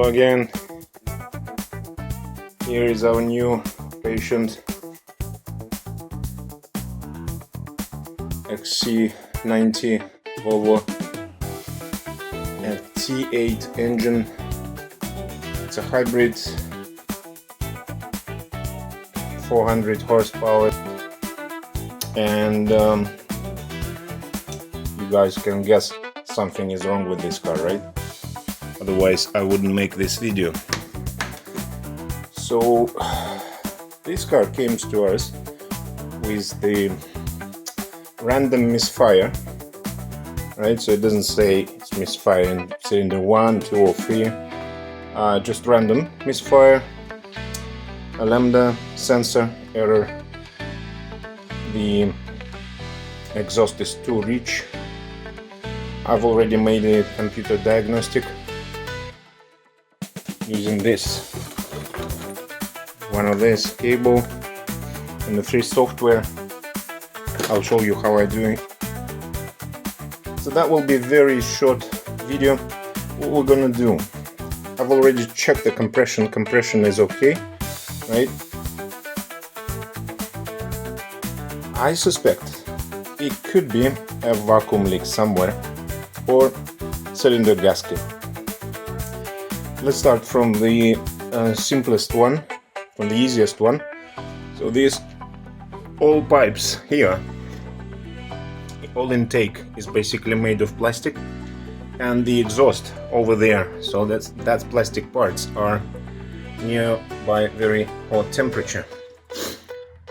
again, here is our new patient XC90 Volvo T8 engine. It's a hybrid, 400 horsepower, and you guys can guess something is wrong with this car, right? Otherwise I wouldn't make this video. So this car came to us with the random misfire, right? So it doesn't say it's misfire in cylinder 1, 2 or 3, just random misfire, a lambda sensor error, the exhaust is too rich. I've already made a computer diagnostic using this, one of this cable and the free software. I'll show you how I do it. So that will be a very short video. What we're gonna do, I've already checked the compression. Compression is okay, right? I suspect it could be a vacuum leak somewhere or cylinder gasket. Let's start from the simplest one, from the easiest one. So these all pipes here, all intake is basically made of plastic, and the exhaust over there, so that's plastic parts, are nearby very hot temperature.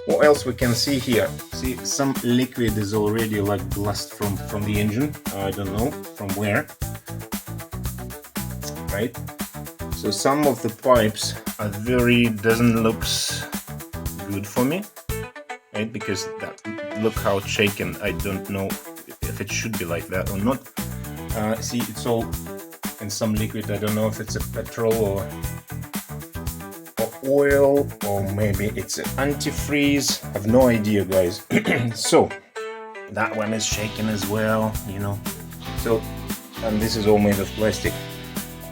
What else we can see here? See, some liquid is already like blast from the engine. I don't know from where, right? So some of the pipes are doesn't looks good for me, right? Because look how it's shaken. I don't know if it should be like that or not. See, it's all in some liquid. I don't know if it's a petrol or oil, or maybe it's an antifreeze. I have no idea, guys. So that one is shaken as well, you know. So, and this is all made of plastic.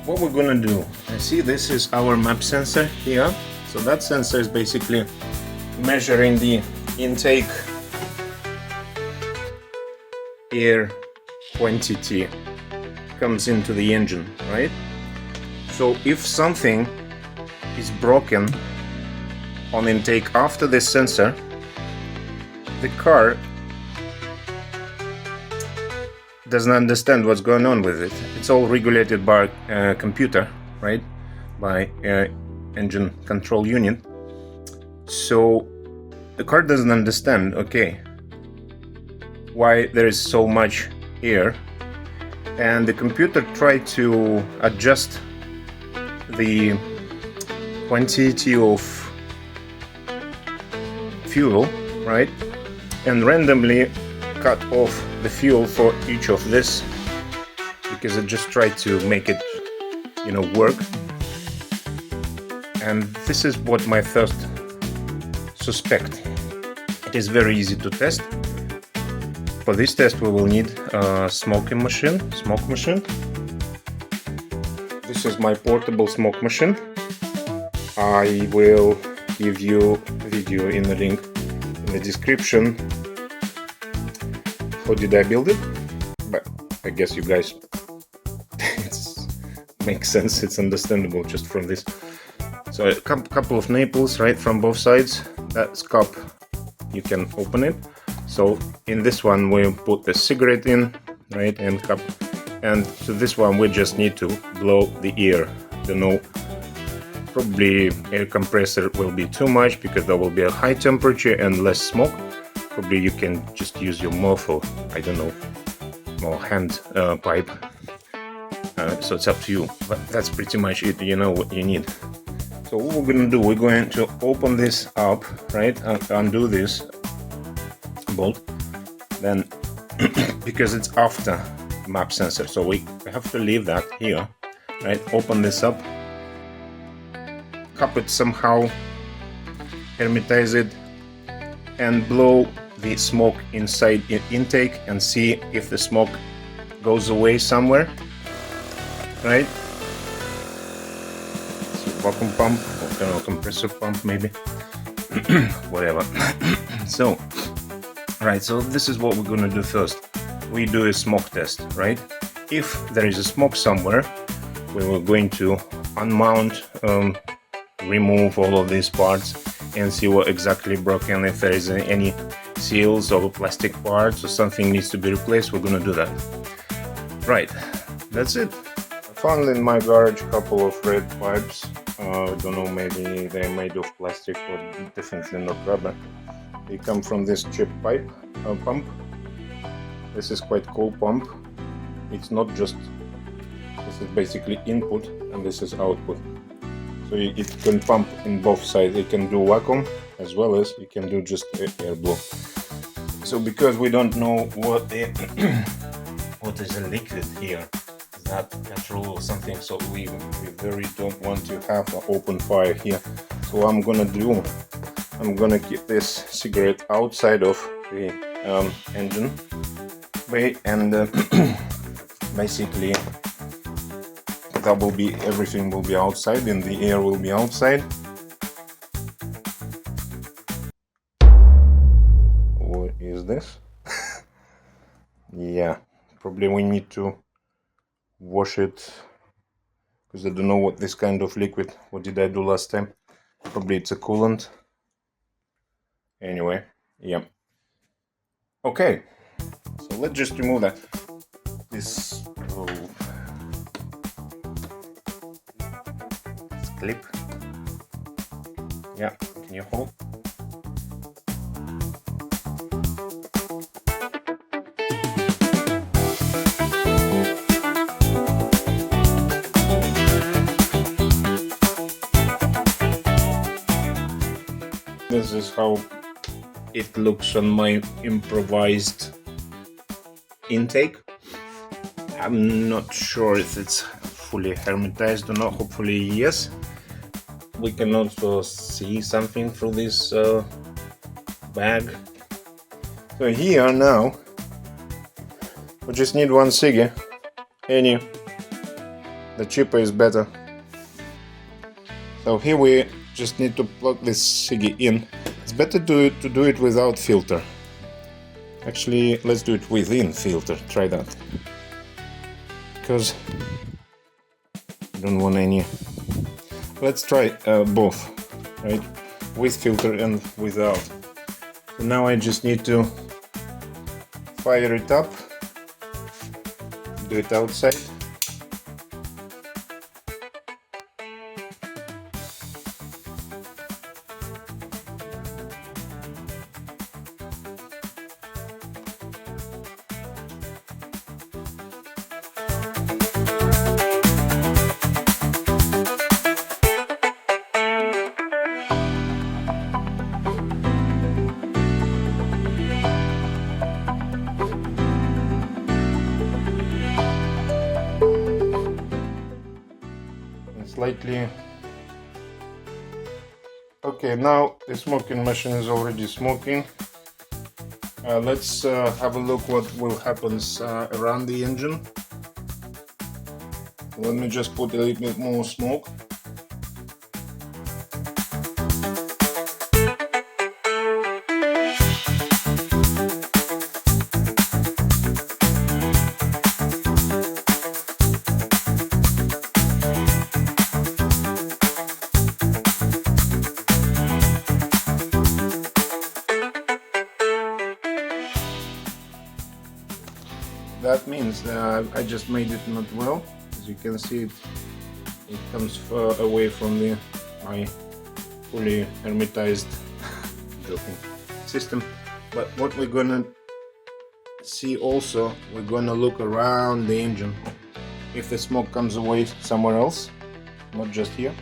What we're gonna do, see, this is our map sensor here. So that sensor is basically measuring the intake air quantity comes into the engine, right? So if something is broken on intake after this sensor, the car doesn't understand what's going on with it. It's all regulated by a computer, right? By engine control unit. So the car doesn't understand, okay, why there is so much air, and the computer tried to adjust the quantity of fuel, right, and randomly cut off the fuel for each of this, because it just tried to make it, you know, work. And this is what my first suspect. It is very easy to test. For this test we will need a smoke machine. This is my portable smoke machine. I will give you a video in the link in the description. How did I build it? But I guess you guys it makes sense, it's understandable just from this. So a couple of nipples, right, from both sides. That's cup, you can open it. So in this one we put the cigarette in, right, and cup, and to this one we just need to blow the air. Don't know, probably air compressor will be too much because there will be a high temperature and less smoke. Probably you can just use your mouth, or I don't know, or hand pipe. So it's up to you, but that's pretty much it. You know what you need. So what we're gonna do, we're going to open this up, right, undo this bolt, then because it's after map sensor, so we have to leave that here, right? Open this up, cup it somehow, hermetize it, and blow the smoke inside intake and see if the smoke goes away somewhere, right? vacuum pump, or I don't know, compressor pump maybe, whatever. So, right, so this is what we're gonna do first. We do a smoke test, right? If there is a smoke somewhere, we were going to unmount, remove all of these parts and see what exactly broken. If there is any seals or plastic parts or something needs to be replaced, we're gonna do that. Right, that's it. I found in my garage a couple of red pipes. I don't know, maybe they're made of plastic or definitely not rubber. They come from this cheap pipe pump. This is quite cool pump. It's not just, this is basically input and this is output. So it can pump in both sides. It can do vacuum as well as it can do just air blow. So because we don't know what the what is a liquid here, is that petrol or something, so we very don't want to have an open fire here. So I'm gonna keep this cigarette outside of the engine bay, and basically that will be, everything will be outside and the air will be outside. What is this? Yeah, probably we need to wash it, because I don't know what this kind of liquid, what did I do last time? Probably it's a coolant. Anyway, yeah. Okay, so let's just remove that. This clip. Yeah, can you hold? This is how it looks on my improvised intake. I'm not sure if it's fully hermetized or not. Hopefully yes. We can also see something through this bag. So here now we just need one ciggy. The cheaper is better. So here we just need to plug this ciggy in. It's better to do it without filter. Actually, let's do it within filter. Try that, because I don't want any. Let's try both, right? With filter and without. So now I just need to fire it up, do it outside. Slightly. Okay, now the smoking machine is already smoking. Let's have a look what will happen around the engine. Let me just put a little bit more smoke. That means I just made it not well. As you can see, it comes far away from my fully hermetized system. But what we're gonna see also, we're gonna look around the engine if the smoke comes away somewhere else, not just here.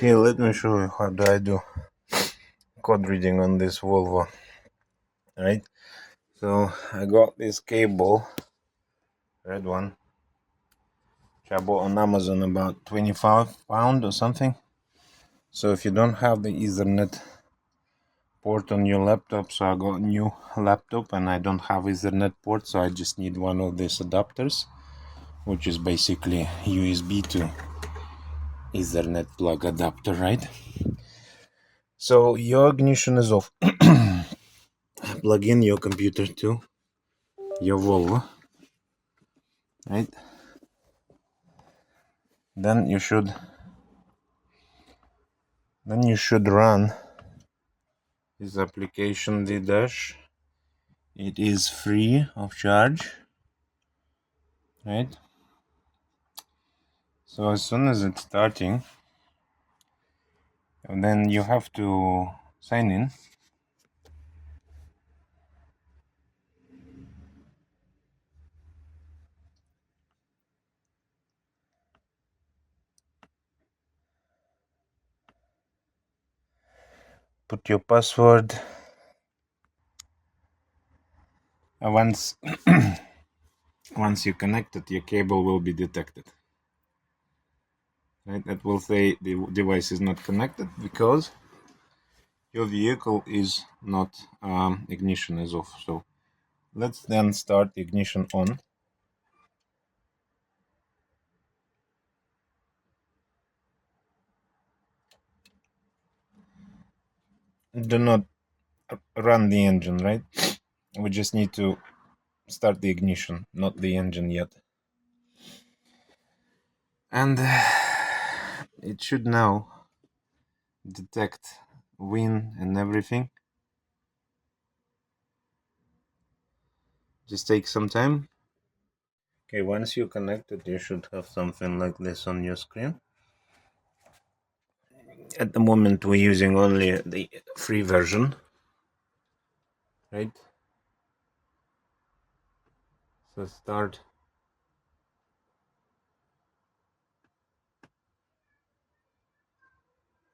Okay, let me show you how do I do code reading on this Volvo. Right, so I got this cable, red one, which I bought on Amazon about £25 or something. So if you don't have the Ethernet port on your laptop, so I got a new laptop and I don't have Ethernet port, so I just need one of these adapters, which is basically USB to Ethernet plug adapter, right? So your ignition is off. Plug in your computer to your Volvo, right? Then you should run this application, the dash. It is free of charge, right? So as soon as it's starting, and then you have to sign in. Put your password. Once you connect it, your cable will be detected. Right? That will say the device is not connected because your vehicle is not ignition is off. So let's then start the ignition on. Do not run the engine, right? We just need to start the ignition, not the engine yet. And it should now detect wind and everything. Just take some time. Okay, once you connect it, you should have something like this on your screen. At the moment, we're using only the free version, right? So start.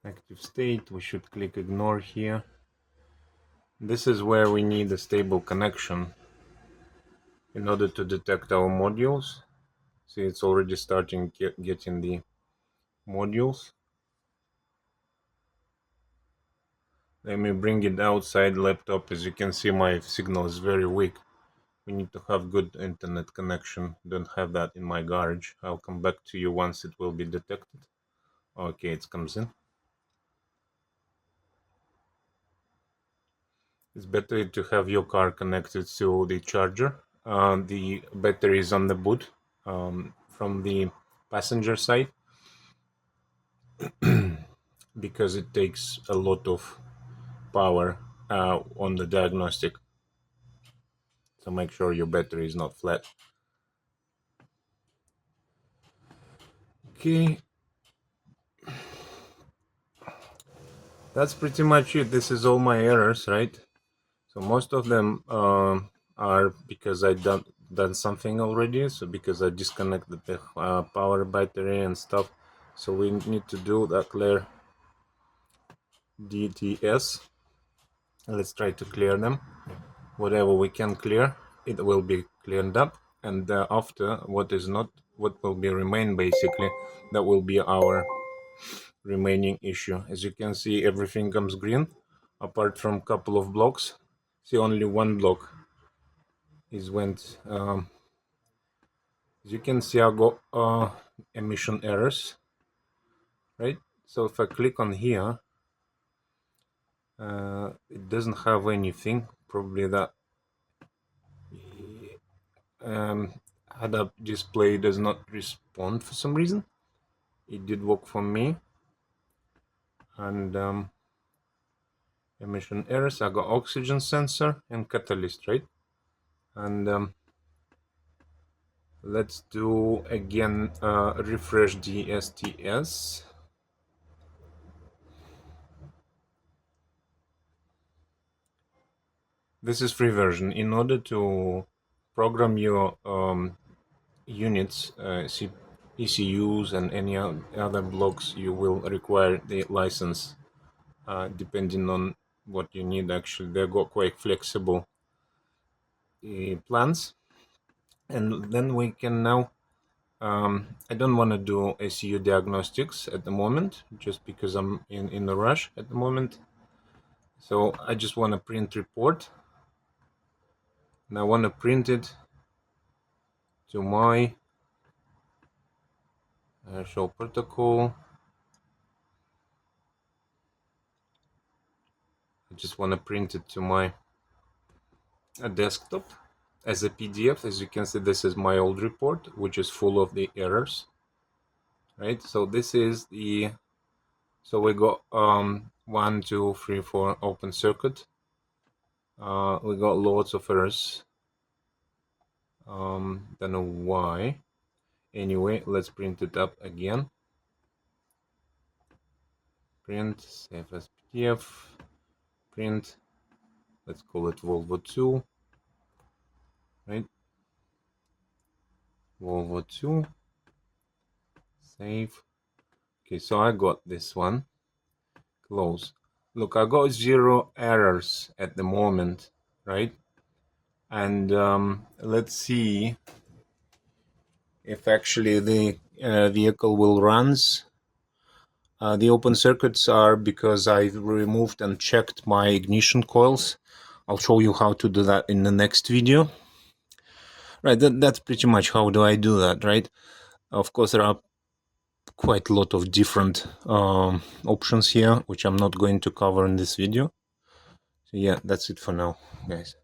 Active state, we should click ignore here. This is where we need a stable connection in order to detect our modules. See, it's already starting getting the modules. Let me bring it outside laptop. As you can see, my signal is very weak. We need to have good internet connection. Don't have that in my garage. I'll come back to you once it will be detected. Okay, it comes in. It's better to have your car connected to the charger. The battery is on the boot from the passenger side because it takes a lot of power on the diagnostic. So make sure your battery is not flat. Okay, that's pretty much it. This is all my errors, right? So most of them are because I done something already. So because I disconnected the power battery and stuff. So we need to do that clear DTS. Let's try to clear them. Whatever we can clear, it will be cleared up. And after what will be remain basically, that will be our remaining issue. As you can see, everything comes green apart from a couple of blocks. See, only one block is went. As you can see, I got emission errors, right? So if I click on here, it doesn't have anything. Probably that head-up display does not respond for some reason. It did work for me. And emission errors, I got oxygen sensor and catalyst, right? And let's do again refresh the STS. This is free version. In order to program your units, ECUs and any other blocks, you will require the license depending on what you need. Actually, they got quite flexible plans. And then we can now I don't want to do ECU diagnostics at the moment, just because I'm in a rush at the moment. So I just want to print report, and I want to print it to my show protocol. I just want to print it to my desktop as a PDF. As you can see, this is my old report, which is full of the errors, right? So this is the, so we got 1, 2, 3, 4 open circuit. We got lots of errors. Don't know why. Anyway, let's print it up again. Print, save as PDF, print, let's call it VOLVO 2, right? VOLVO 2, save. Okay, so I got this one, close. Look, I got 0 errors at the moment, right? And let's see if actually the vehicle will runs. The open circuits are because I've removed and checked my ignition coils. I'll show you how to do that in the next video. Right, that's pretty much how do I do that, right? Of course, there are quite a lot of different options here, which I'm not going to cover in this video. So yeah, that's it for now, guys.